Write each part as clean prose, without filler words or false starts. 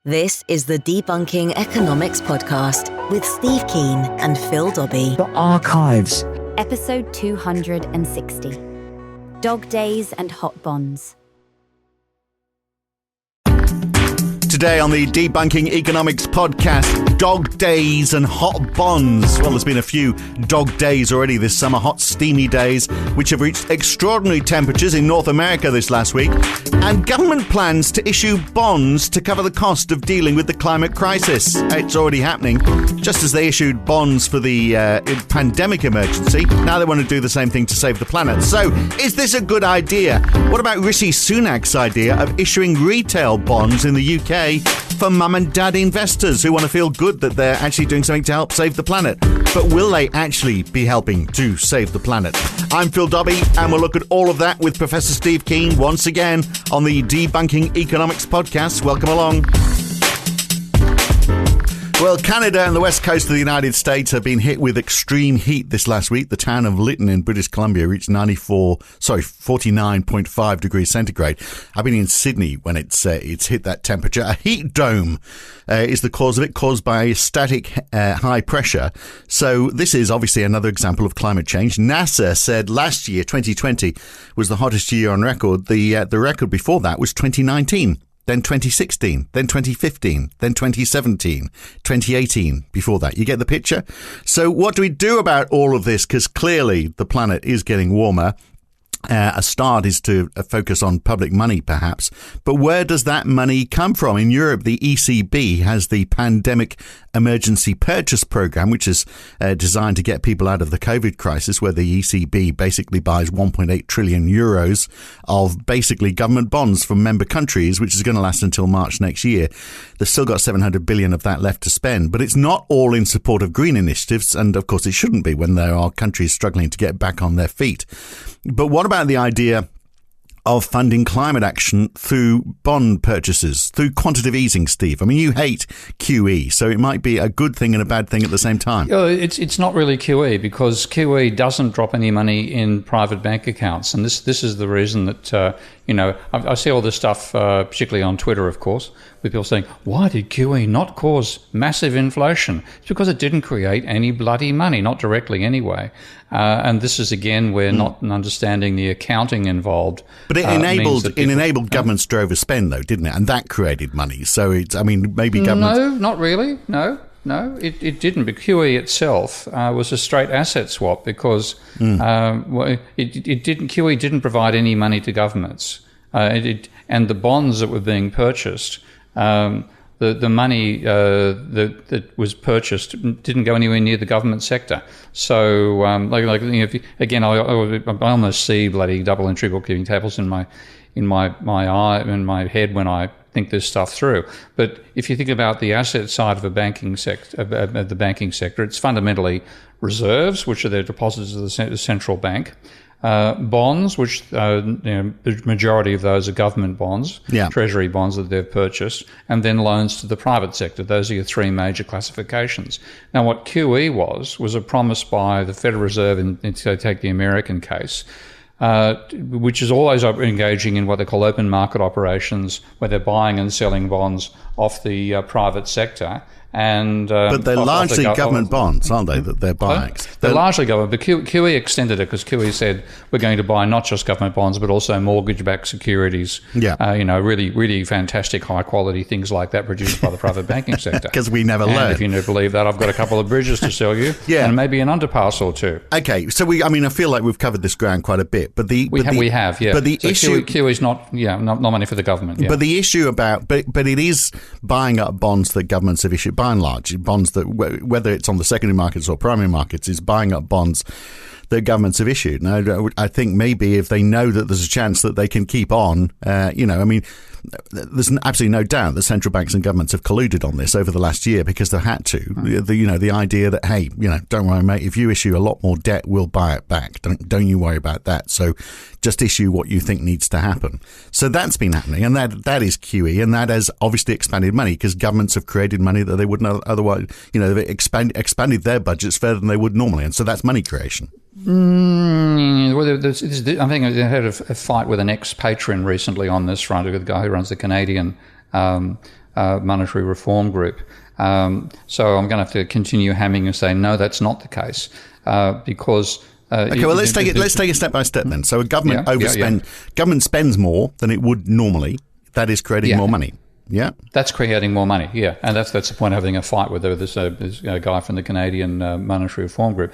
This is the Debunking Economics Podcast with Steve Keen and Phil Dobbie. The Archives. Episode 260. Dog Days and Hot Bonds. Today on the Debunking Economics Podcast, dog days and hot bonds. Well, there's been a few dog days already this summer, hot, steamy days, which have reached extraordinary temperatures in North America this last week, and government plans to issue bonds to cover the cost of dealing with the climate crisis. It's already happening. Just as they issued bonds for the pandemic emergency, now they want to do the same thing to save the planet. So, is this a good idea? What about Rishi Sunak's idea of issuing retail bonds in the UK for mum and dad investors who want to feel good that they're actually doing something to help save the planet? But will they actually be helping to save the planet? I'm Phil Dobbie, and we'll look at all of that with Professor Steve Keen once again on the Debunking Economics Podcast. Welcome along. Well, Canada and the west coast of the United States have been hit with extreme heat this last week. The town of Lytton in British Columbia reached 49.5 degrees centigrade. I've been in Sydney when it's hit that temperature. A heat dome is the cause of it, caused by static high pressure. So this is obviously another example of climate change. NASA said last year, 2020, was the hottest year on record. The record before that was 2019. Then 2016, then 2015, then 2017, 2018 before that. You get the picture? So what do we do about all of this? Because clearly the planet is getting warmer. A start is to focus on public money, perhaps. But where does that money come from? In Europe, the ECB has the Pandemic Emergency Purchase Programme, which is designed to get people out of the COVID crisis, where the ECB basically buys 1.8 trillion euros of basically government bonds from member countries, which is going to last until March next year. They've still got 700 billion of that left to spend. But it's not all in support of green initiatives. And of course, it shouldn't be when there are countries struggling to get back on their feet. But what about the idea of funding climate action through bond purchases, through quantitative easing, Steve? I mean, you hate QE, so it might be a good thing and a bad thing at the same time. It's not really QE, because QE doesn't drop any money in private bank accounts. And this is the reason that, I see all this stuff, particularly on Twitter, of course, with people saying, why did QE not cause massive inflation? It's because it didn't create any bloody money, not directly ananyway. And this is, again, where not understanding the accounting involved. But it enabled governments to overspend, though, didn't it? And that created money. So, maybe governments... No, not really. No, it didn't. But QE itself was a straight asset swap because QE didn't provide any money to governments. And the bonds that were being purchased... The money that was purchased didn't go anywhere near the government sector. So, I almost see bloody double and triple keeping tables in my head when I think this stuff through. But if you think about the asset side of the banking sector, it's fundamentally reserves, which are their deposits of the central bank. Bonds, which the majority of those are government bonds, treasury bonds that they've purchased, and then loans to the private sector. Those are your three major classifications. Now, what QE was a promise by the Federal Reserve, and to take the American case, which is always engaging in what they call open market operations, where they're buying and selling bonds off the private sector. But they're largely government bonds, aren't they, that they're buying? They're largely government, but QE extended it because QE said we're going to buy not just government bonds, but also mortgage-backed securities, really, really fantastic high-quality things like that produced by the private banking sector. Because we never learn. If you never believe that, I've got a couple of bridges to sell you, and maybe an underpass or two. Okay, so I feel like we've covered this ground quite a bit, but we have. But the issue... QE is not money for the government, But the issue about... But it is buying up bonds that governments have issued, by and large, bonds that, whether it's on the secondary markets or primary markets, is buying up bonds that governments have issued. Now, I think maybe if they know that there's a chance that they can keep on, there's absolutely no doubt that central banks and governments have colluded on this over the last year because they've had to. The idea that, hey, don't worry, mate, if you issue a lot more debt, we'll buy it back. Don't you worry about that. So just issue what you think needs to happen. So that's been happening, and that is QE, and that has obviously expanded money because governments have created money that they wouldn't otherwise. They've expanded their budgets further than they would normally, and so that's money creation. I think I had a fight with an ex-patron recently on this front, with the guy who runs the Canadian monetary reform group. So I'm going to have to continue hammering and say, no, that's not the case, because... okay, well, let's take it step by step then. So a government government spends more than it would normally. That is creating more money. Yeah, that's creating more money. Yeah, and that's the point of having a fight with this guy from the Canadian Monetary Reform Group.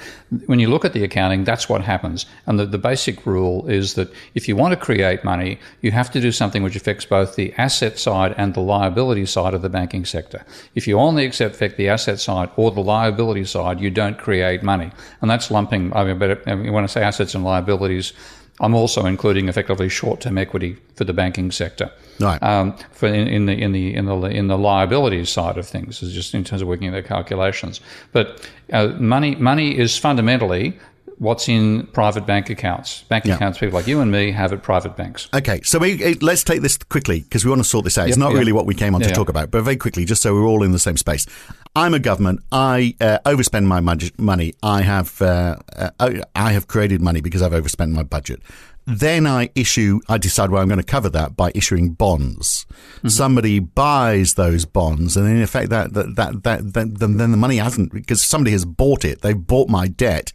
When you look at the accounting, that's what happens. And the basic rule is that if you want to create money, you have to do something which affects both the asset side and the liability side of the banking sector. If you only affect the asset side or the liability side, you don't create money. And that's lumping. When I say assets and liabilities, I'm also including effectively short-term equity for the banking sector, right? For in the liabilities side of things, is just in terms of working out the calculations. But money is fundamentally what's in private bank accounts. Bank accounts people like you and me have at private banks. Okay, so let's take this quickly because we want to sort this out. It's not really what we came on to talk about, but very quickly, just so we're all in the same space. I'm a government. I overspend my money. I have created money because I've overspent my budget. Then I decide, well, I'm going to cover that by issuing bonds. Mm-hmm. Somebody buys those bonds, and in effect, then the money hasn't, because somebody has bought it. They've bought my debt.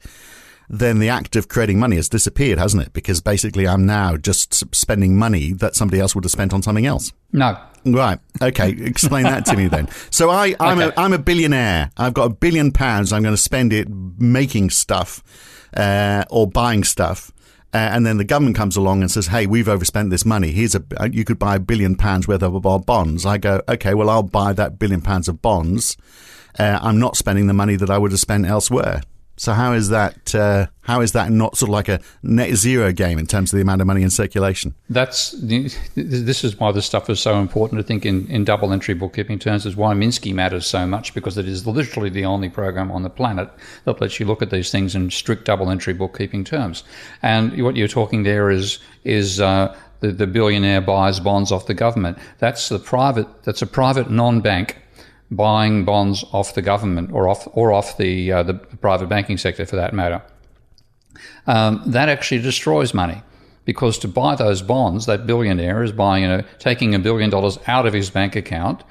Then the act of creating money has disappeared, hasn't it? Because basically I'm now just spending money that somebody else would have spent on something else. No. Right. Okay. Explain that to me then. So I'm a billionaire. I've got £1 billion. I'm going to spend it making stuff or buying stuff. And then the government comes along and says, hey, we've overspent this money. You could buy £1 billion worth of our bonds. I go, okay, well, I'll buy that £1 billion of bonds. I'm not spending the money that I would have spent elsewhere. So how is that not sort of like a net zero game in terms of the amount of money in circulation? This is why this stuff is so important, I think, in double entry bookkeeping terms, is why Minsky matters so much, because it is literally the only program on the planet that lets you look at these things in strict double entry bookkeeping terms. And what you're talking there is the billionaire buys bonds off the government. That's a private non-bank buying bonds off the government or off the private banking sector, for that matter. That actually destroys money, because to buy those bonds, that billionaire is taking $1 billion out of his bank account,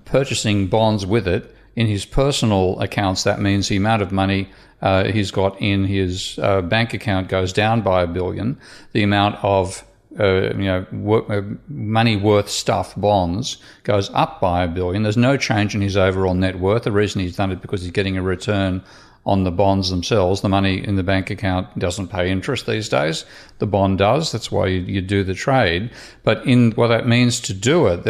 purchasing bonds with it in his personal accounts. That means the amount of money he's got in his bank account goes down by $1 billion. The amount of money worth stuff, bonds, goes up by $1 billion. There's no change in his overall net worth. The reason he's done it because he's getting a return on the bonds themselves. The money in the bank account doesn't pay interest these days. The bond does. That's why you do the trade. But in what that means to do it,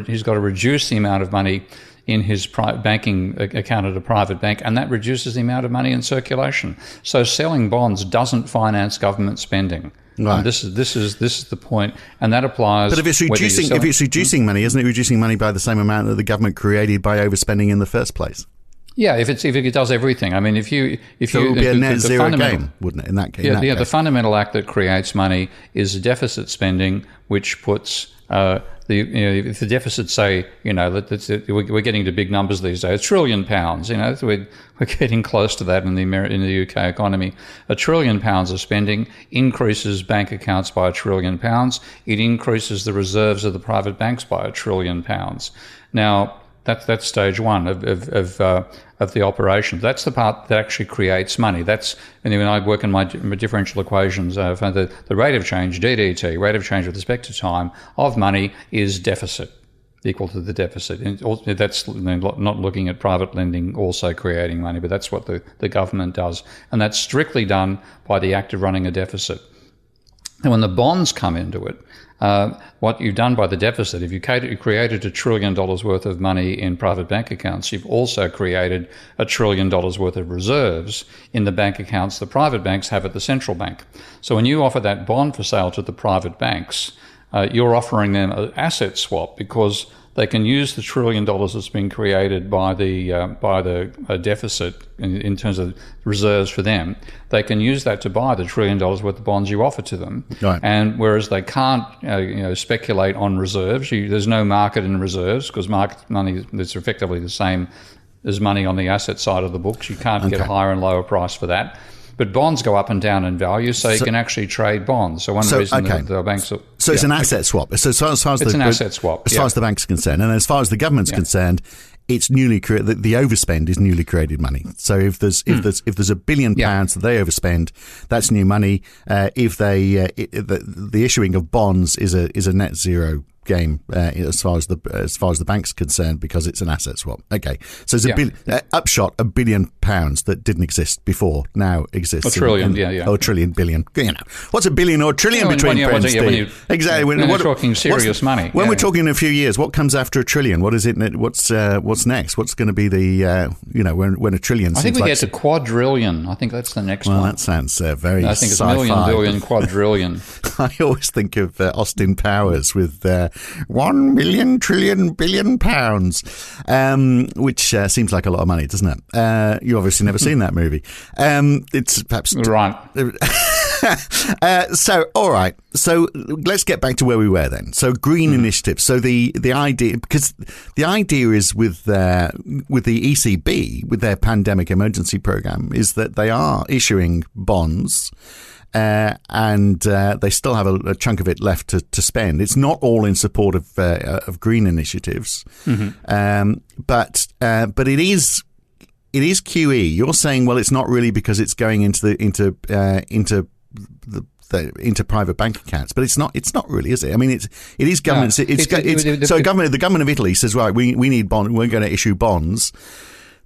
he's got to reduce the amount of money in his banking account at a private bank, and that reduces the amount of money in circulation. So selling bonds doesn't finance government spending. Right. And this is the point, and that applies. But if it's reducing money, isn't it reducing money by the same amount that the government created by overspending in the first place? Yeah, if it does everything. I mean, so it would be a net zero game, wouldn't it? In that case, the fundamental act that creates money is deficit spending, which puts if the deficits say, we're getting to big numbers these days, £1 trillion, we're getting close to that in the UK economy. £1 trillion of spending increases bank accounts by £1 trillion. It increases the reserves of the private banks by £1 trillion. Now, that's stage one of the operation. That's the part that actually creates money. And when I work in my differential equations, I find that the rate of change, DDT, rate of change with respect to time, of money is deficit, equal to the deficit. And that's not looking at private lending also creating money, but that's what the government does. And that's strictly done by the act of running a deficit. And when the bonds come into it, what you've done by the deficit, if you created $1 trillion worth of money in private bank accounts, you've also created $1 trillion worth of reserves in the bank accounts the private banks have at the central bank. So when you offer that bond for sale to the private banks, you're offering them an asset swap, because they can use the $1 trillion that's been created by the deficit in terms of reserves for them. They can use that to buy the $1 trillion worth of bonds you offer to them. Right. And whereas they can't speculate on reserves, there's no market in reserves, because market money is effectively the same as money on the asset side of the books. You can't get a higher and lower price for that. But bonds go up and down in value, so you can actually trade bonds. So one reason the banks are... So it's an asset swap. So as far as it's an asset swap. As far as the bank's concerned, and as far as the government's concerned, it's newly created. The overspend is newly created money. So if there's £1 billion that they overspend, that's new money. If the issuing of bonds is a net zero game as far as the bank's concerned, because it's an asset swap. Okay, so it's upshot £1 billion that didn't exist before now exists. A trillion, or a trillion, billion. What's a billion or a trillion between friends? Exactly. When we're talking serious money. When we're talking in a few years, what comes after a trillion? What is it? What's next? What's going to be the when a trillion? I think we get to quadrillion. I think that's the next one. Well, that sounds very. I think it's sci-fi. million, billion, quadrillion. I always think of Austin Powers with 1 million trillion billion pounds, which seems like a lot of money, doesn't it? You've obviously never seen that movie. It's perhaps right. So, all right. So let's get back to where we were then. So green initiatives. So the idea, because the idea is with the ECB, with their pandemic emergency program, is that they are issuing bonds. And they still have a chunk of it left to spend. It's not all in support of green initiatives, but it is QE. You're saying, well, it's not really because it's going into private bank accounts, but it's not really, is it? I mean, it is government. No, the government of Italy says, right, we need bond. We're going to issue bonds.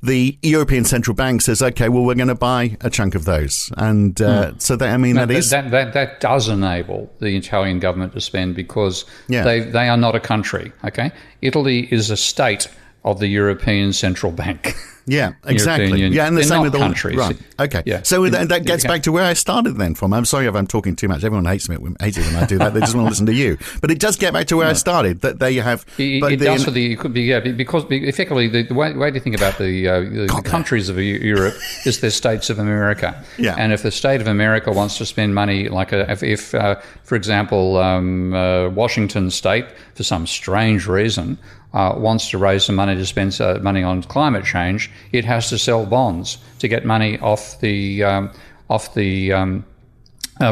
The European Central Bank says, okay, well, we're going to buy a chunk of those. And so that does enable the Italian government to spend, because they are not a country, okay? Italy is a state of the European Central Bank. Yeah, exactly. Yeah, and the same with all countries. Right. Okay. Yeah. So that gets back to where I started then from. I'm sorry if I'm talking too much. Everyone hates it when I do that. They just want to listen to you. But it does get back to where I started. That there you have. It does for the because effectively the way to think about the countries of Europe is the states of America. Yeah. And if the state of America wants to spend money, like if for example, Washington State, for some strange reason, wants to raise some money to spend money on climate change, it has to sell bonds to get money off the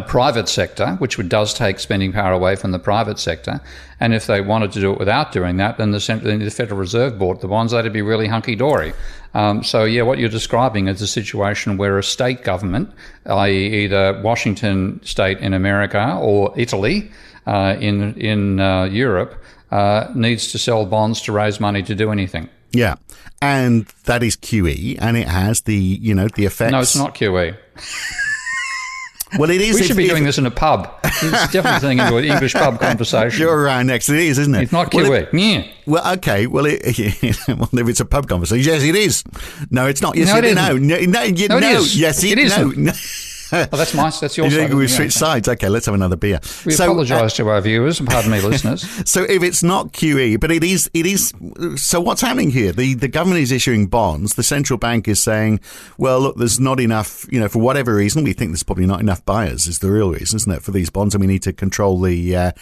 private sector, which does take spending power away from the private sector. And if they wanted to do it without doing that, then the Federal Reserve bought the bonds. That'd be really hunky-dory. What you're describing is a situation where a state government, i.e. either Washington State in America or Italy in Europe, needs to sell bonds to raise money to do anything. Yeah, and that is QE, and it has the effects. No, it's not QE. Well, it is. We should be doing this in a pub. It's definitely turning into an English pub conversation. You're around next. It is, isn't it? It's not QE. Well, okay. Well, if it's a pub conversation, yes, it is. No, it's not. Yes, no, it isn't. No, it is. Yes, it is. No. That's your side. We've switched sides. Okay, let's have another beer. We apologise to our viewers, and pardon me, listeners. So if it's not QE, but it is. So what's happening here? The government is issuing bonds. The central bank is saying, well, look, there's not enough, for whatever reason, we think there's probably not enough buyers is the real reason, isn't it, for these bonds, and we need to control the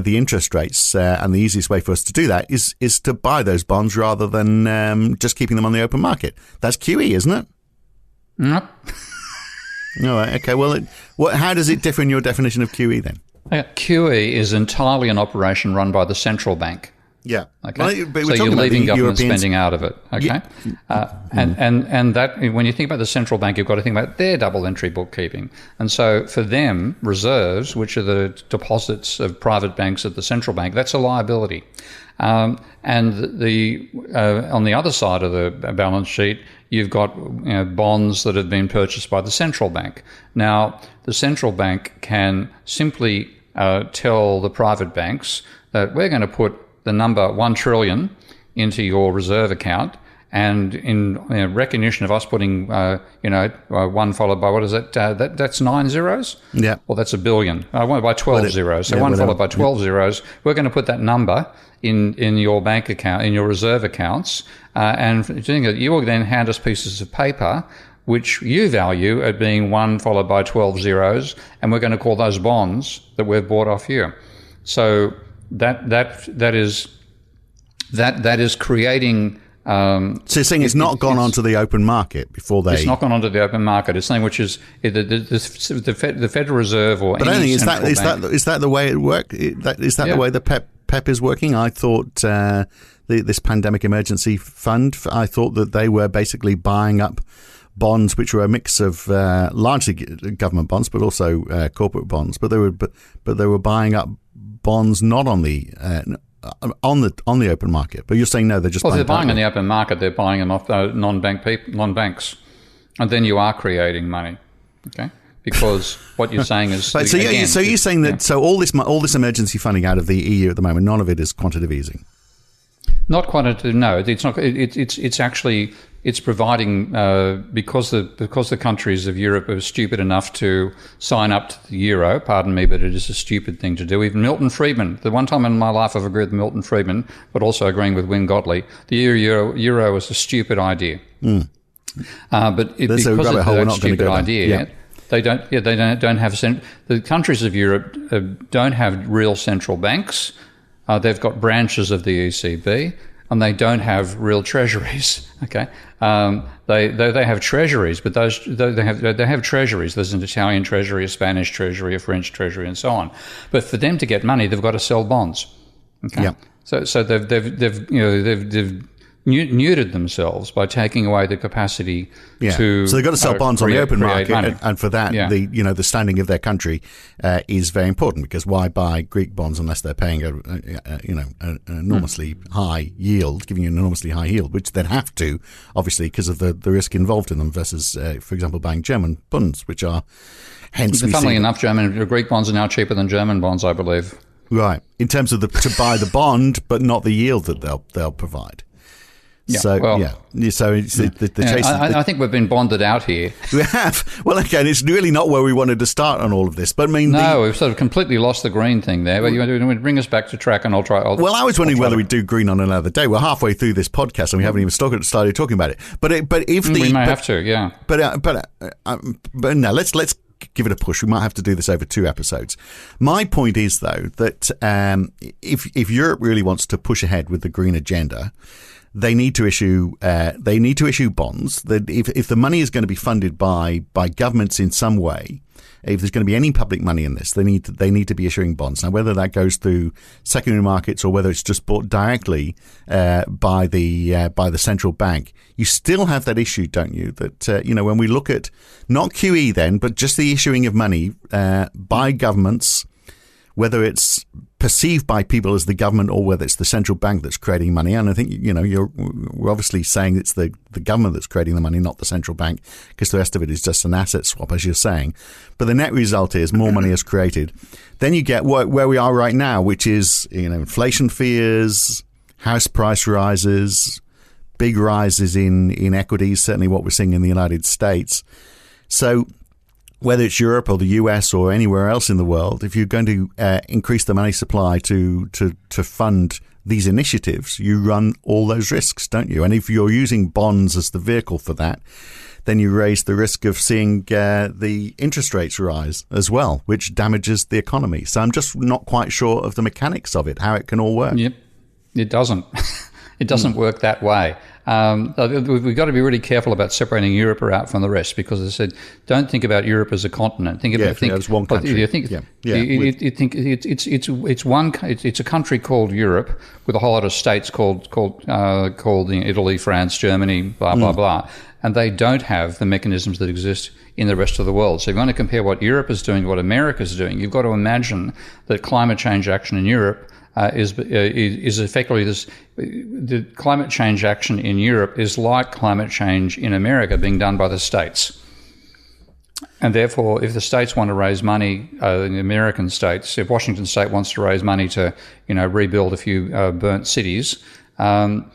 interest rates. And the easiest way for us to do that is to buy those bonds rather than just keeping them on the open market. That's QE, isn't it? No. All right. Okay. Well, how does it differ in your definition of QE then? QE is entirely an operation run by the central bank. Yeah. Okay. Well, so you're leaving government spending out of it. Okay. Yeah. And that, when you think about the central bank, you've got to think about their double entry bookkeeping. And so for them, reserves, which are the deposits of private banks at the central bank, that's a liability. And on the other side of the balance sheet, you've got bonds that have been purchased by the central bank. Now, the central bank can simply tell the private banks that we're going to put the number 1 trillion into your reserve account, and in recognition of us putting, one followed by, what is it? That's 9 zeros? Yeah. Well, that's a billion. By 12 zeros. So one followed by 12 zeros. We're going to put that number in your bank account, in your reserve accounts, and doing it, you will then hand us pieces of paper which you value at being 1 followed by 12 zeros, and we're going to call those bonds that we've bought off you. So that is creating So you're saying it's not gone onto the open market before they... It's not gone onto the open market. It's something which is the Federal Reserve or but any is central bank. Is that the way it works? Is that the way the PEP is working? I thought this pandemic emergency fund, I thought that they were basically buying up bonds which were a mix of largely government bonds but also corporate bonds. But they were buying up bonds not on the open market. But you're saying no, they're just they're buying on the open market. They're buying them off non-banks, and then you are creating money. Okay. Because what you're saying is, right, so you're saying that so all this emergency funding out of the EU at the moment, none of it is quantitative easing. Not quantitative. No, it's not. It's actually providing because the countries of Europe are stupid enough to sign up to the euro. Pardon me, but it is a stupid thing to do. Even Milton Friedman. The one time in my life I've agreed with Milton Friedman, but also agreeing with Wynne Godley. The euro is a stupid idea. But because it's a stupid idea. Yeah. They don't have the countries of Europe don't have real central banks. They've got branches of the ECB, and they don't have real treasuries. Okay, they have treasuries, but they have treasuries. There's an Italian treasury, a Spanish treasury, a French treasury, and so on. But for them to get money, they've got to sell bonds. Okay, yeah. So they've neutered themselves by taking away the capacity to. So they've got to sell bonds on the open market, and for that, the standing of their country is very important, because why buy Greek bonds unless they're paying an enormously high yield, giving you an enormously high yield, which they'd have to, obviously, because of the risk involved in them versus, for example, buying German bonds, which are hence. Funnily enough, Greek bonds are now cheaper than German bonds, I believe. Right, in terms of to buy the bond, but not the yield that they'll provide. Yeah, so the chase. I think we've been bonded out here. We have. Well, again, it's really not where we wanted to start on all of this. But I mean, we've sort of completely lost the green thing there. But you want to bring us back to track, and I'll try. I was wondering whether we'd do green on another day. We're halfway through this podcast, and we haven't even started talking about it. But if we may have to, yeah. But no, let's give it a push. We might have to do this over 2 episodes. My point is, though, that if Europe really wants to push ahead with the green agenda, they need to issue bonds. That if the money is going to be funded by governments in some way, if there's going to be any public money in this, they need to be issuing bonds. Now, whether that goes through secondary markets or whether it's just bought directly by the central bank, you still have that issue, don't you? That when we look at not QE then, but just the issuing of money by governments, whether it's perceived by people as the government or whether it's the central bank that's creating money. And I think, we're obviously saying it's the government that's creating the money, not the central bank, because the rest of it is just an asset swap, as you're saying. But the net result is more money is created. Then you get where we are right now, which is, inflation fears, house price rises, big rises in equities, certainly what we're seeing in the United States. So whether it's Europe or the US or anywhere else in the world, if you're going to increase the money supply to fund these initiatives, you run all those risks, don't you? And if you're using bonds as the vehicle for that, then you raise the risk of seeing the interest rates rise as well, which damages the economy. So I'm just not quite sure of the mechanics of it, how it can all work. Yep, it doesn't. It doesn't work that way. We've got to be really careful about separating Europe out from the rest, because as I said, don't think about Europe as a continent. Think it's one country. It's a country called Europe with a whole lot of states called Italy, France, Germany, blah blah blah, and they don't have the mechanisms that exist in the rest of the world. So if you want to compare what Europe is doing to what America is doing, you've got to imagine that climate change action in Europe is effectively this. The climate change action in Europe is like climate change in America being done by the states. And therefore, if the states want to raise money, the American states, if Washington State wants to raise money to, rebuild a few burnt cities, then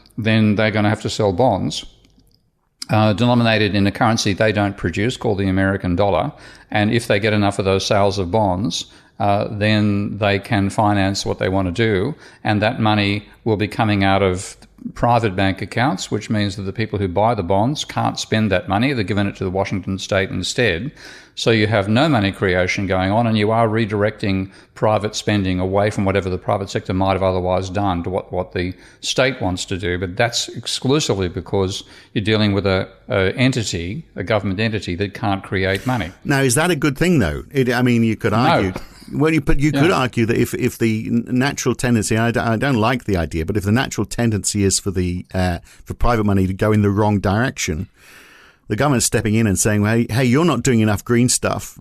they're going to have to sell bonds denominated in a currency they don't produce, called the American dollar. And if they get enough of those sales of bonds, then they can finance what they want to do, and that money will be coming out of private bank accounts, which means that the people who buy the bonds can't spend that money. They're giving it to the Washington state instead. So you have no money creation going on, and you are redirecting private spending away from whatever the private sector might have otherwise done to what the state wants to do. But that's exclusively because you're dealing with a government entity that can't create money. Now, is that a good thing, though? You could argue... No. Well, you could argue that if the natural tendency, I don't like the idea, but if the natural tendency is for private money to go in the wrong direction, the government's stepping in and saying, well, hey, you're not doing enough green stuff,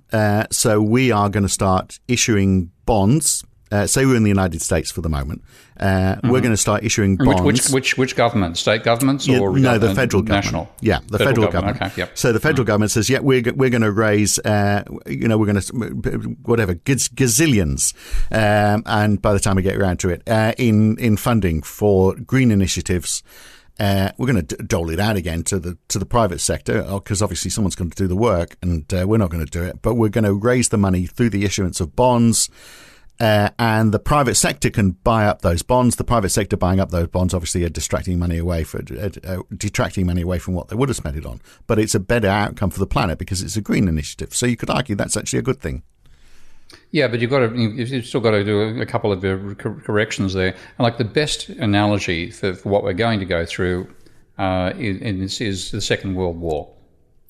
so we are going to start issuing bonds. Say we're in the United States for the moment. We're going to start issuing bonds. Which government? State governments or no, the federal government. National? Yeah, the federal government. Okay, yep. So the federal government says, yeah, we're going to raise, we're going to whatever gazillions, and by the time we get around to it, in funding for green initiatives. We're going to dole it out again to the private sector, because obviously someone's going to do the work, and we're not going to do it. But we're going to raise the money through the issuance of bonds. And the private sector can buy up those bonds. The private sector buying up those bonds obviously are detracting money away from what they would have spent it on. But it's a better outcome for the planet because it's a green initiative. So you could argue that's actually a good thing. Yeah, but you've still got to do a couple of corrections there. And like the best analogy for what we're going to go through is the Second World War.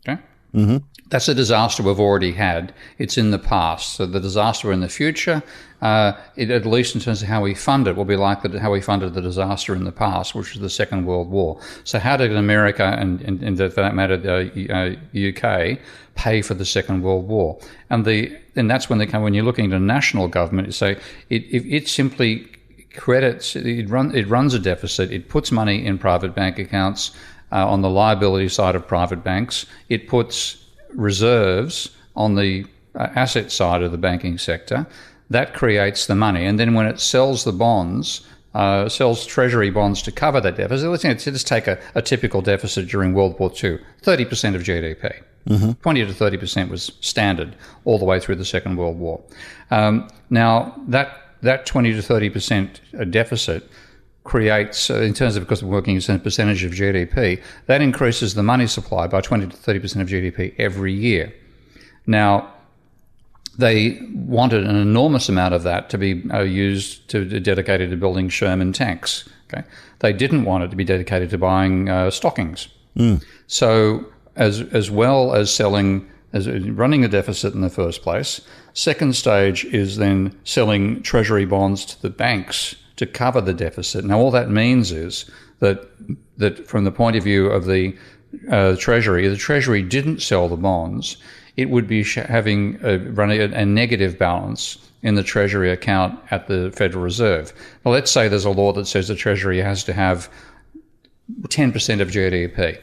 Okay. Mm-hmm. That's a disaster we've already had. It's in the past. So the disaster in the future, at least in terms of how we fund it, will be like how we funded the disaster in the past, which was the Second World War. So how did America and for that matter, the UK, pay for the Second World War? And that's when when you're looking at a national government, you say it simply credits, it runs a deficit, it puts money in private bank accounts on the liability side of private banks, it puts reserves on the asset side of the banking sector. That creates the money. And then when it sells the bonds, sells treasury bonds to cover that deficit, let's take a typical deficit during World War II, 30% of GDP. Mm-hmm. 20 to 30% was standard all the way through the Second World War. Now, that 20 to 30% deficit creates, in terms of, because we're working as a percentage of GDP, that increases the money supply by 20 to 30% of GDP every year. Now, they wanted an enormous amount of that to be dedicated to building Sherman tanks. Okay, they didn't want it to be dedicated to buying stockings. Mm. So, as well as running a deficit in the first place, second stage is then selling treasury bonds to the banks to cover the deficit. Now, all that means is that from the point of view of the Treasury didn't sell the bonds, it would be running a negative balance in the Treasury account at the Federal Reserve. Now, let's say there's a law that says the Treasury has to have 10% of GDP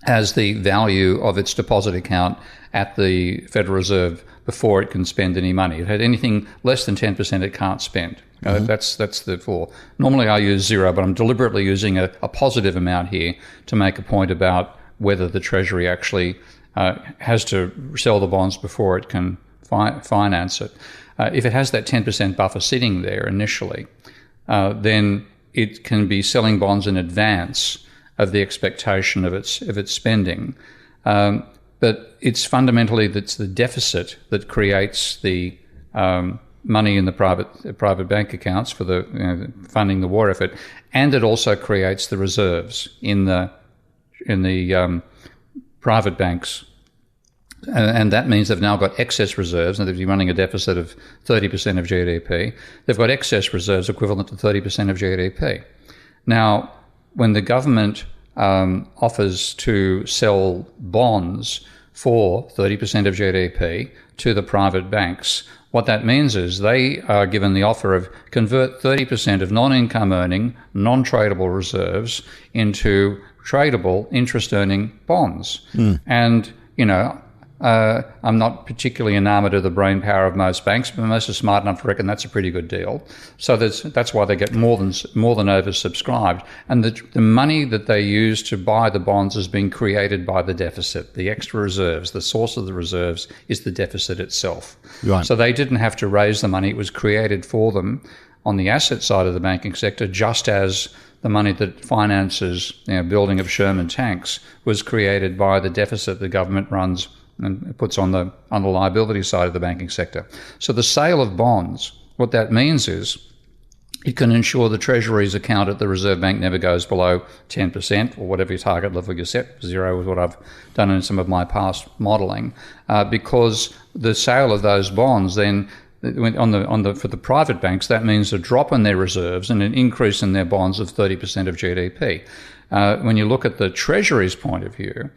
as the value of its deposit account at the Federal Reserve before it can spend any money. If it had anything less than 10%, it can't spend. Mm-hmm. That's the floor. Normally I use zero, but I'm deliberately using a positive amount here to make a point about whether the Treasury actually has to sell the bonds before it can finance it. If it has that 10% buffer sitting there initially, then it can be selling bonds in advance of the expectation of its spending. But it's fundamentally that's the deficit that creates the money in the private bank accounts for the funding the war effort, and it also creates the reserves in the private banks, and that means they've now got excess reserves, and they've been running a deficit of 30% of GDP. They've got excess reserves equivalent to 30% of GDP. Now, when the government offers to sell bonds for 30% of GDP to the private banks, what that means is they are given the offer of convert 30% of non-income earning, non-tradable reserves into tradable interest-earning bonds. Mm. And, I'm not particularly enamored of the brain power of most banks, but most are smart enough to reckon that's a pretty good deal. So that's why they get more than oversubscribed. And the money that they use to buy the bonds is being created by the deficit. The extra reserves, the source of the reserves is the deficit itself. Right. So they didn't have to raise the money. It was created for them on the asset side of the banking sector, just as the money that finances building of Sherman tanks was created by the deficit the government runs and puts on the liability side of the banking sector. So the sale of bonds, what that means is it can ensure the Treasury's account at the Reserve Bank never goes below 10% or whatever your target level you set. 0 is what I've done in some of my past modelling, because the sale of those bonds then for the private banks, that means a drop in their reserves and an increase in their bonds of 30% of GDP. When you look at the Treasury's point of view,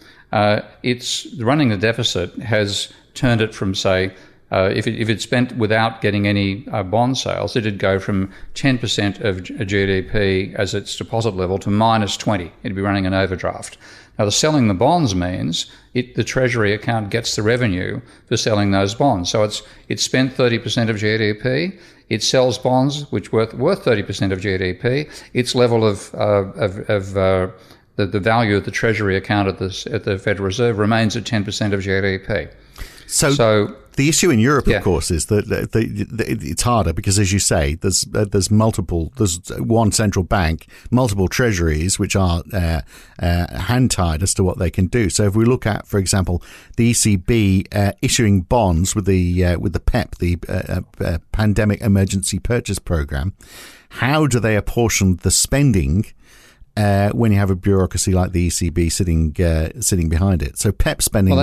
it's running the deficit has turned it from, say, if it spent without getting any bond sales, it'd go from 10% of GDP as its deposit level to -20. It'd be running an overdraft. Now, the selling the bonds means the Treasury account gets the revenue for selling those bonds. So it's spent 30% of GDP. It sells bonds which worth 30% of GDP. Its level of the value of the Treasury account at the Federal Reserve remains at 10% of GDP. So the issue in Europe, of course, is that it's harder because, as you say, there's one central bank, multiple treasuries, which are hand-tied as to what they can do. So if we look at, for example, the ECB issuing bonds with the PEP, the Pandemic Emergency Purchase Program, how do they apportion the spending when you have a bureaucracy like the ECB sitting behind it? So PEP spending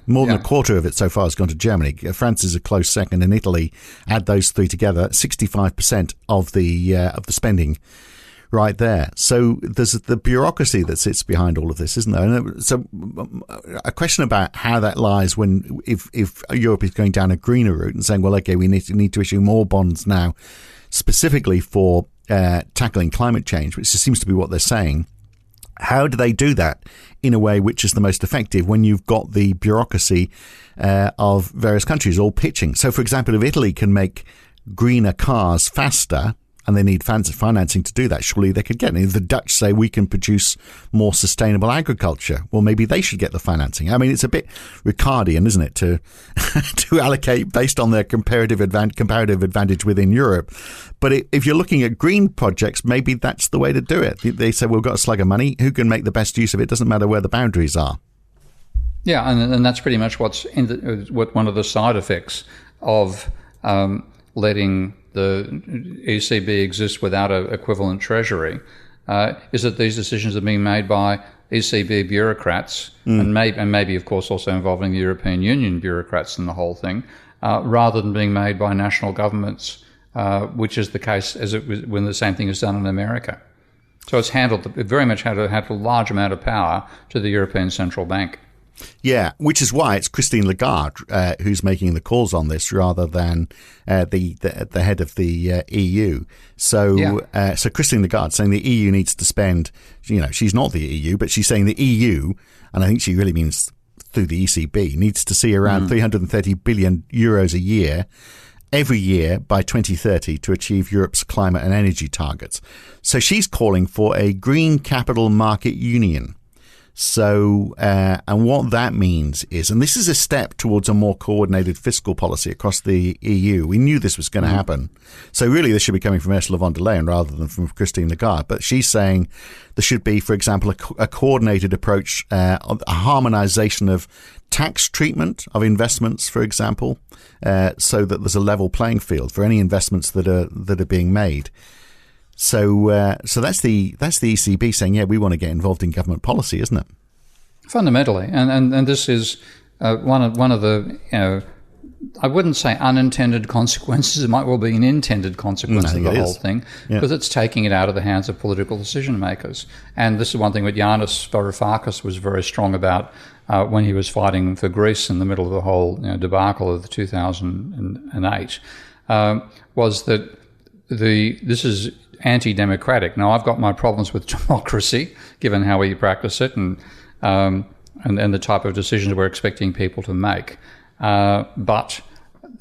more than a quarter of it so far has gone to Germany. France is a close second, and Italy, add those three together, 65% of the spending right there. So there's the bureaucracy that sits behind all of this, isn't there? And so a question about how that lies if Europe is going down a greener route and saying, well, okay, we need to issue more bonds now, specifically for tackling climate change, which seems to be what they're saying. How do they do that in a way which is the most effective when you've got the bureaucracy of various countries all pitching? So, for example, if Italy can make greener cars faster, and they need financing to do that, surely they could get it. If the Dutch say we can produce more sustainable agriculture, well, maybe they should get the financing. I mean, it's a bit Ricardian, isn't it, to allocate based on their comparative advantage within Europe. But if you're looking at green projects, maybe that's the way to do it. They say, well, we've got a slug of money. Who can make the best use of it? Doesn't matter where the boundaries are. Yeah, and that's pretty much what one of the side effects of letting the ECB exist without an equivalent treasury is that these decisions are being made by ECB bureaucrats and maybe, of course, also involving the European Union bureaucrats in the whole thing, rather than being made by national governments, which is the case as it was when the same thing is done in America. So it very much had a large amount of power to the European Central Bank. Yeah, which is why it's Christine Lagarde who's making the calls on this rather than the head of the EU. So so Christine Lagarde saying the EU needs to spend, she's not the EU, but she's saying the EU, and I think she really means through the ECB, needs to see around 330 billion euros a year every year by 2030 to achieve Europe's climate and energy targets. So she's calling for a green capital market union. So, and what that means is, and this is a step towards a more coordinated fiscal policy across the EU. We knew this was going to happen. So really this should be coming from Ursula von der Leyen rather than from Christine Lagarde. But she's saying there should be, for example, a coordinated approach, a harmonization of tax treatment of investments, for example, so that there's a level playing field for any investments that are being made. So that's the ECB saying, yeah, we want to get involved in government policy, isn't it? Fundamentally, and this is one of the I wouldn't say unintended consequences. It might well be an intended consequence of the whole thing, because it's taking it out of the hands of political decision makers. And this is one thing that Yanis Varoufakis was very strong about when he was fighting for Greece in the middle of the whole debacle of 2008. Was that this is anti-democratic. Now, I've got my problems with democracy, given how we practice it and the type of decisions we're expecting people to make. But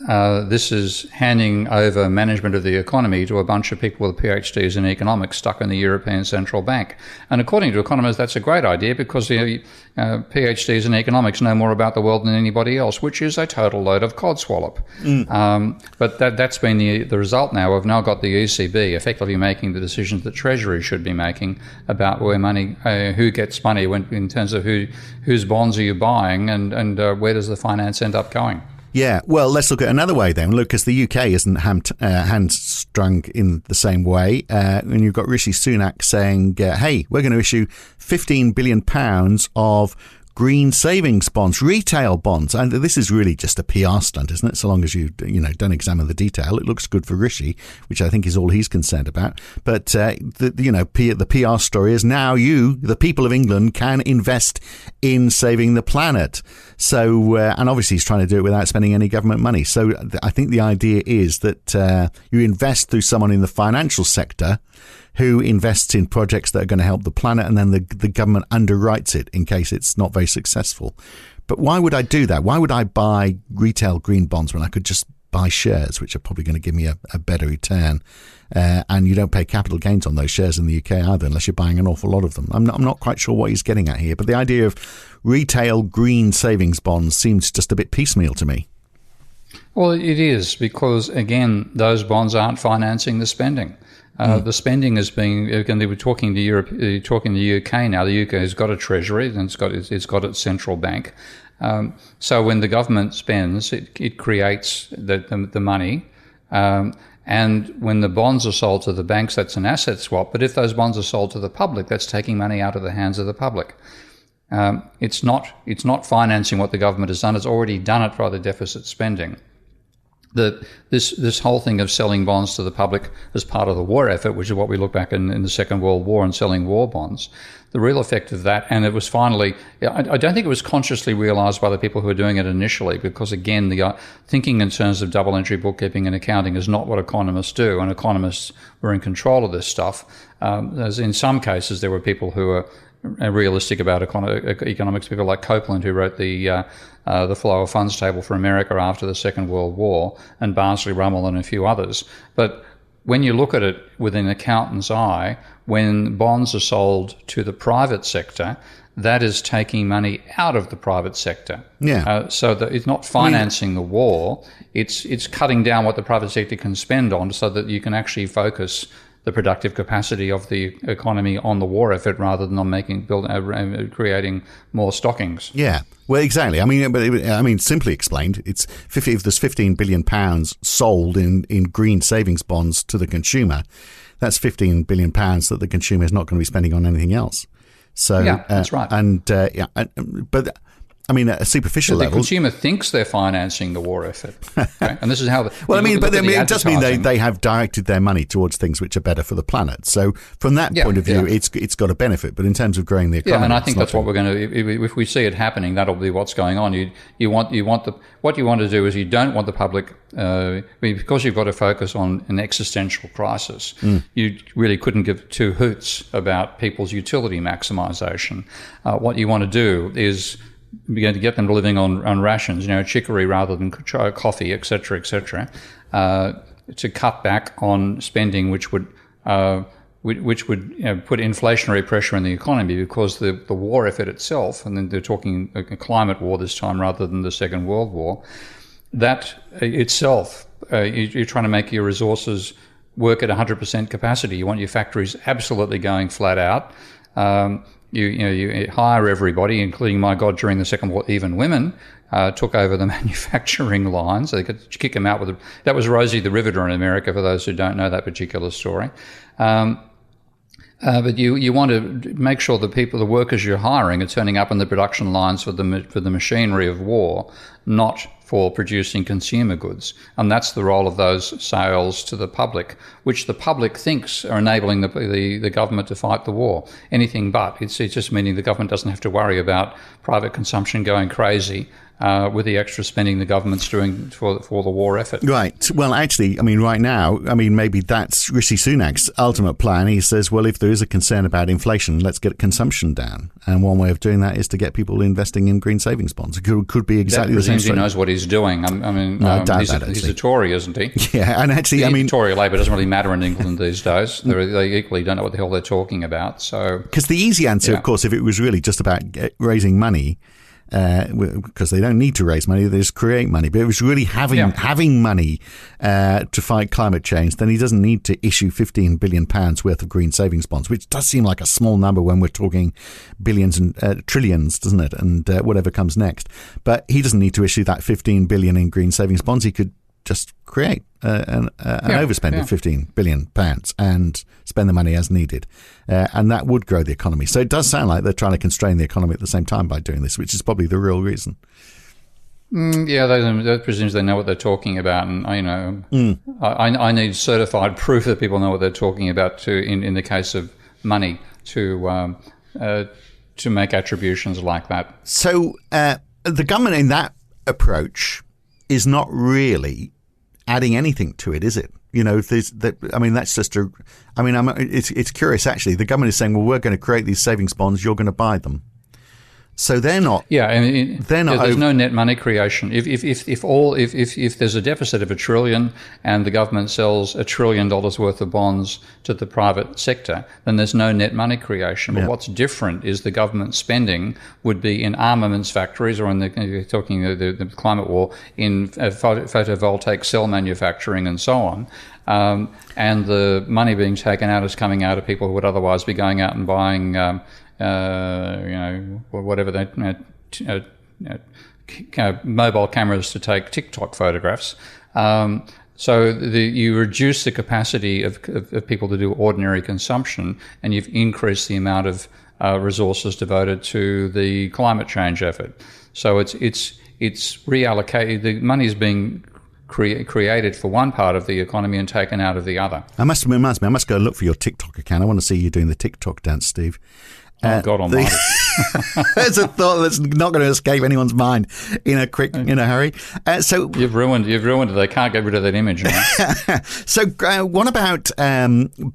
this is handing over management of the economy to a bunch of people with PhDs in economics stuck in the European Central Bank. And according to economists, that's a great idea because PhDs in economics know more about the world than anybody else, which is a total load of codswallop. But that's been the result now. We've now got the ECB effectively making the decisions that Treasury should be making about where money, who gets money in terms of whose bonds are you buying and where does the finance end up going. Yeah, well, let's look at another way then. Look, because the UK isn't hamstrung in the same way. And you've got Rishi Sunak saying, hey, we're going to issue £15 billion of green savings bonds, retail bonds. And this is really just a PR stunt, isn't it? So long as you don't examine the detail. It looks good for Rishi, which I think is all he's concerned about. But, the PR story is now the people of England, can invest in saving the planet. So, and obviously he's trying to do it without spending any government money. So I think the idea is that you invest through someone in the financial sector who invests in projects that are going to help the planet, and then the government underwrites it in case it's not very successful. But why would I do that? Why would I buy retail green bonds when I could just buy shares, which are probably going to give me a better return? And you don't pay capital gains on those shares in the UK either, unless you're buying an awful lot of them. I'm not quite sure what he's getting at here, but the idea of retail green savings bonds seems just a bit piecemeal to me. Well, it is, because, again, those bonds aren't financing the spending. The spending is being, again, they were talking to Europe, talking to the UK now. The UK has got a treasury and it's got its central bank. So when the government spends, it creates the money. And when the bonds are sold to the banks, that's an asset swap. But if those bonds are sold to the public, that's taking money out of the hands of the public. It's not financing what the government has done. It's already done it by the deficit spending. This whole thing of selling bonds to the public as part of the war effort, which is what we look back in the Second World War and selling war bonds, the real effect of that, and it was finally, I don't think it was consciously realised by the people who were doing it initially, because again, the thinking in terms of double entry bookkeeping and accounting is not what economists do, and economists were in control of this stuff. As in some cases, there were people who were realistic about economics, people like Copeland, who wrote the flow of funds table for America after the Second World War, and Barnsley Rummel and a few others. But when you look at it with an accountant's eye, when bonds are sold to the private sector, that is taking money out of the private sector. Yeah. So that it's not financing the war, it's cutting down what the private sector can spend on so that you can actually focus the productive capacity of the economy on the war effort rather than on creating more stockings. Yeah, well, exactly. I mean, simply explained, it's if there's £15 billion sold in green savings bonds to the consumer, that's £15 billion that the consumer is not going to be spending on anything else. So yeah, that's right. But I mean, at a superficial level, the consumer thinks they're financing the war effort, okay? And this is how. It does mean they have directed their money towards things which are better for the planet. So from that point of view, it's got a benefit. But in terms of growing the economy, and I think that's what we're going to. If we see it happening, that'll be what's going on. What you want to do is you don't want the public, because you've got to focus on an existential crisis. You really couldn't give two hoots about people's utility maximisation. What you want to do is begin to get them living on rations, chicory rather than coffee, etc., to cut back on spending, which would put inflationary pressure on the economy, because the war effort itself, and then they're talking a climate war this time rather than the Second World War, that itself, you're trying to make your resources work at 100% capacity. You want your factories absolutely going flat out. You hire everybody, including, my God, during the Second War, even women took over the manufacturing lines. They could kick them out that was Rosie the Riveter in America, for those who don't know that particular story. But you want to make sure the workers you're hiring are turning up in the production lines for the machinery of war, not for producing consumer goods. And that's the role of those sales to the public, which the public thinks are enabling the government to fight the war. Anything but. It's just meaning the government doesn't have to worry about private consumption going crazy with the extra spending the government's doing for the war effort. Right. Well, actually, I mean, right now, I mean, maybe that's Rishi Sunak's ultimate plan. He says, well, if there is a concern about inflation, let's get consumption down. And one way of doing that is to get people investing in green savings bonds. It could be exactly the same. He knows what he's doing. He's a Tory, isn't he? Yeah, and actually, I mean, Tory Labour doesn't really matter in England these days. They equally don't know what the hell they're talking about. So, because the easy answer, of course, if it was really just about raising money, because they don't need to raise money, they just create money. But if it was really having money to fight climate change, then he doesn't need to issue £15 billion worth of green savings bonds, which does seem like a small number when we're talking billions and trillions, doesn't it? And whatever comes next. But he doesn't need to issue that 15 billion in green savings bonds. He could just create an overspend of £15 billion and spend the money as needed. And that would grow the economy. So it does sound like they're trying to constrain the economy at the same time by doing this, which is probably the real reason. That presumes they know what they're talking about. And, I need certified proof that people know what they're talking about in the case of money to make attributions like that. So the government in that approach is not really adding anything to it, is it? You know, that's just it's curious actually. The government is saying, well, we're going to create these savings bonds, you're going to buy them. So they're not. Yeah, there's no net money creation. If there's a deficit of $1 trillion and the government sells $1 trillion worth of bonds to the private sector, then there's no net money creation. But what's different is the government spending would be in armaments factories, or you're talking the climate war, in photovoltaic cell manufacturing and so on. And the money being taken out is coming out of people who would otherwise be going out and buying. Whatever they, mobile cameras to take TikTok photographs. So you reduce the capacity of people to do ordinary consumption, and you've increased the amount of resources devoted to the climate change effort. So it's reallocated. The money is being created for one part of the economy and taken out of the other. I must go look for your TikTok account. I want to see you doing the TikTok dance, Steve. Oh, God almighty. There's a thought that's not going to escape anyone's mind in a hurry. So you've ruined it. They can't get rid of that image now. So what about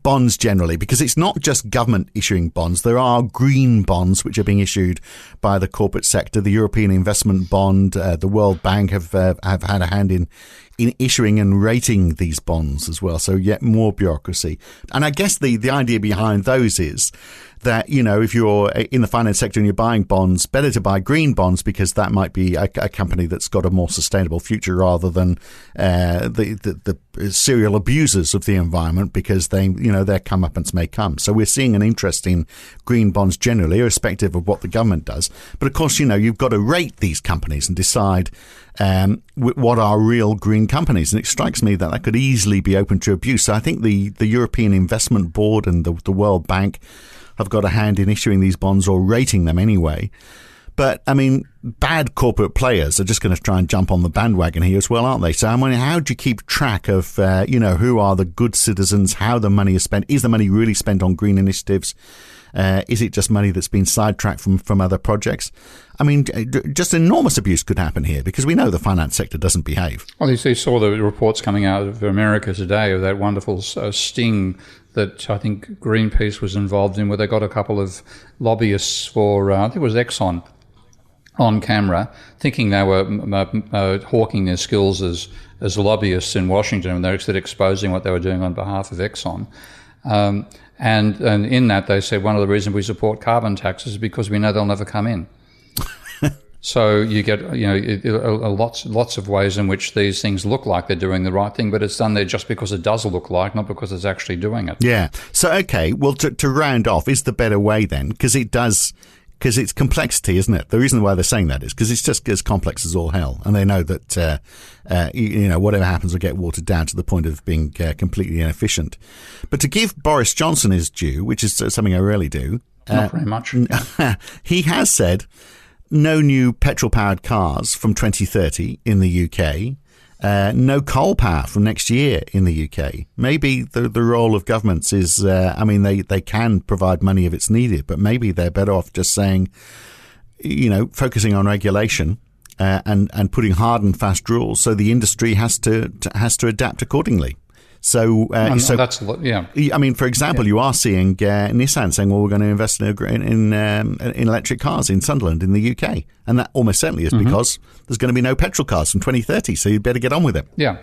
bonds generally? Because it's not just government issuing bonds. There are green bonds which are being issued by the corporate sector. The European Investment Bond, the World Bank have had a hand in issuing and rating these bonds as well. So yet more bureaucracy. And I guess the idea behind those is that, you know, if you're in the finance sector and you're buying bonds, better to buy green bonds because that might be a company that's got a more sustainable future rather than the serial abusers of the environment, because their comeuppance may come. So we're seeing an interest in green bonds generally, irrespective of what the government does. But of course, you know, you've got to rate these companies and decide what are real green companies. And it strikes me that could easily be open to abuse. So I think the European Investment Board and the World Bank have got a hand in issuing these bonds or rating them anyway. But, I mean, bad corporate players are just going to try and jump on the bandwagon here as well, aren't they? So, I mean, how do you keep track of, who are the good citizens, how the money is spent? Is the money really spent on green initiatives? Is it just money that's been sidetracked from other projects? I mean, just enormous abuse could happen here because we know the finance sector doesn't behave. Well, you saw the reports coming out of America today of that wonderful sting that I think Greenpeace was involved in, where they got a couple of lobbyists for, I think it was Exxon, on camera, thinking they were hawking their skills as lobbyists in Washington, and they're actually exposing what they were doing on behalf of Exxon. And in that, they said one of the reasons we support carbon taxes is because we know they'll never come in. So you get, lots of ways in which these things look like they're doing the right thing, but it's done there just because it does look like, not because it's actually doing it. Yeah. So, okay, well, to round off, is the better way then? Because it's complexity, isn't it? The reason why they're saying that is because it's just as complex as all hell. And they know that, whatever happens will get watered down to the point of being completely inefficient. But to give Boris Johnson his due, which is something I rarely do. Not very much. He has said no new petrol-powered cars from 2030 in the UK. No coal power from next year in the UK. Maybe the role of governments is, they can provide money if it's needed, but maybe they're better off just saying, focusing on regulation and putting hard and fast rules. So the industry has to adapt accordingly. So, that's I mean, for example, you are seeing Nissan saying, "Well, we're going to invest in electric cars in Sunderland in the UK," and that almost certainly is because there's going to be no petrol cars from 2030. So you better get on with it. Yeah,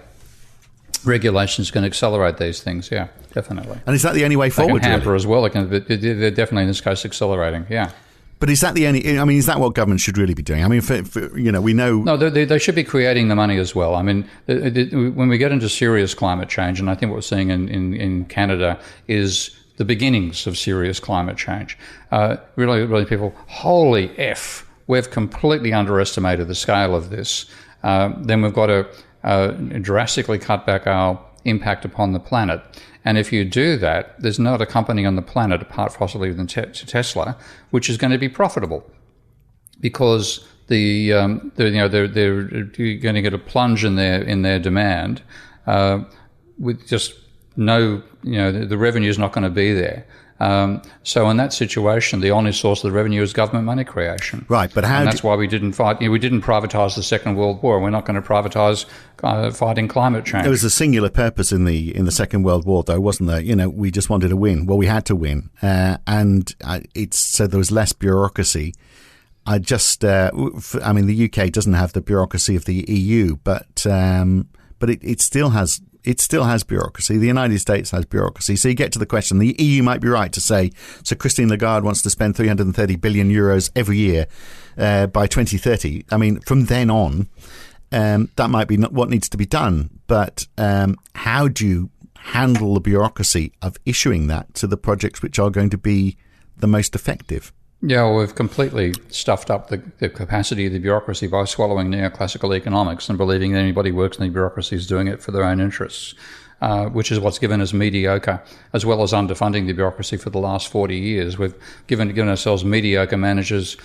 regulation is going to accelerate these things. Yeah, definitely. And is that the only way forward? They can hamper as well. They're definitely in this case accelerating. Yeah. But is that the only? I mean, is that what government should really be doing? I mean, we know. No, they should be creating the money as well. I mean, when we get into serious climate change, and I think what we're seeing in Canada is the beginnings of serious climate change. Really, people, holy F, we've completely underestimated the scale of this. Then we've got to drastically cut back our impact upon the planet. And if you do that, there's not a company on the planet, apart possibly than Tesla, which is going to be profitable, because they're going to get a plunge in their demand with just no, the revenue is not going to be there. So in that situation, the only source of the revenue is government money creation. Right, but how? And that's why we didn't fight. We didn't privatise the Second World War. We're not going to privatise fighting climate change. There was a singular purpose in the Second World War, though, wasn't there? We just wanted to win. Well, we had to win, and so there was less bureaucracy. I mean, the UK doesn't have the bureaucracy of the EU, but it still has. It still has bureaucracy. The United States has bureaucracy. So you get to the question, the EU might be right to say, so Christine Lagarde wants to spend 330 billion euros every year by 2030. I mean, from then on, that might be what needs to be done. But how do you handle the bureaucracy of issuing that to the projects which are going to be the most effective? Yeah, well, we've completely stuffed up the capacity of the bureaucracy by swallowing neoclassical economics and believing that anybody who works in the bureaucracy is doing it for their own interests, which is what's given us mediocre, as well as underfunding the bureaucracy for the last 40 years. We've given ourselves mediocre managers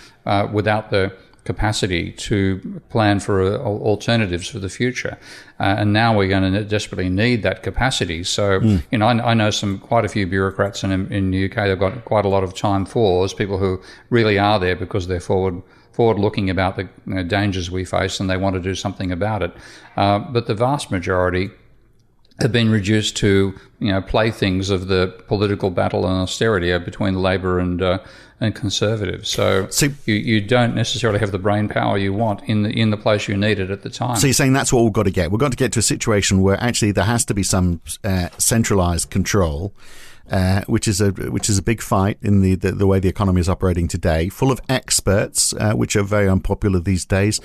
without the capacity to plan for alternatives for the future. And now we're going to desperately need that capacity. So, I know quite a few bureaucrats in the UK. They've got quite a lot of time for as people who really are there because they're forward-looking about the dangers we face and they want to do something about it. But the vast majority have been reduced to, playthings of the political battle and austerity between Labor and Conservatives. So you don't necessarily have the brain power you want in the place you need it at the time. So you're saying that's what we've got to get. We've got to get to a situation where actually there has to be some centralised control, which is a big fight in the way the economy is operating today, full of experts, which are very unpopular these days,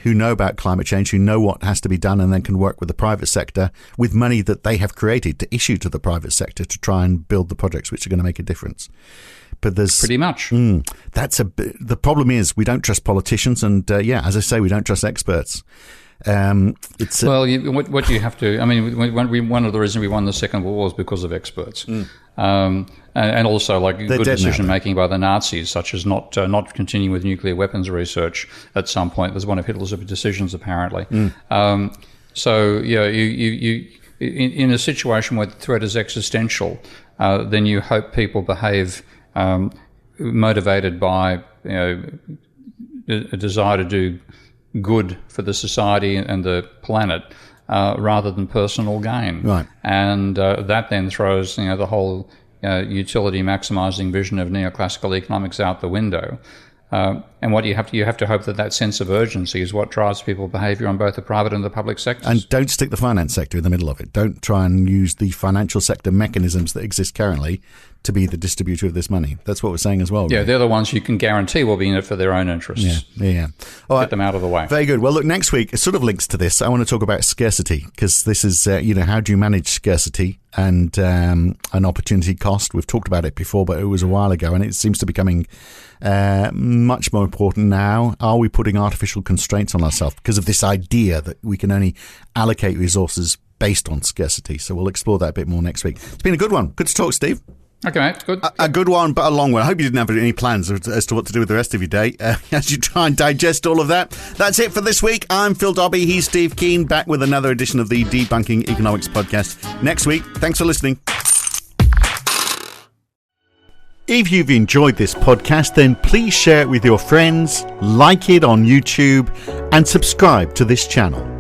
who know about climate change, who know what has to be done, and then can work with the private sector with money that they have created to issue to the private sector to try and build the projects which are going to make a difference. But there's pretty much the problem is we don't trust politicians, and as I say, we don't trust experts. What you have to, I mean, one of the reasons we won the Second World War was because of experts, and also good decision making by the Nazis, such as not continuing with nuclear weapons research at some point. Was one of Hitler's decisions, apparently. So you in a situation where the threat is existential, then you hope people behave motivated by a desire to do good for the society and the planet rather than personal gain. Right. And that then throws the whole utility maximising vision of neoclassical economics out the window. And what you have to hope that sense of urgency is what drives people's behaviour on both the private and the public sectors. And don't stick the finance sector in the middle of it. Don't try and use the financial sector mechanisms that exist currently to be the distributor of this money. That's what we're saying as well. Yeah, right? They're the ones you can guarantee will be in it for their own interests. Yeah. All right. Get them out of the way. Very good. Well, look, next week, it sort of links to this. I want to talk about scarcity, because this is, how do you manage scarcity and an opportunity cost? We've talked about it before, but it was a while ago, and it seems to be becoming much more important now. Are we putting artificial constraints on ourselves because of this idea that we can only allocate resources based on scarcity? So we'll explore that a bit more next week. It's been a good one. Good to talk, Steve. Okay, mate. Good. A good one, but a long one. I hope you didn't have any plans as to what to do with the rest of your day as you try and digest all of that. That's it for this week. I'm Phil Dobbie. He's Steve Keen, back with another edition of the Debunking Economics podcast next week. Thanks for listening. If you've enjoyed this podcast, then please share it with your friends, like it on YouTube, and subscribe to this channel.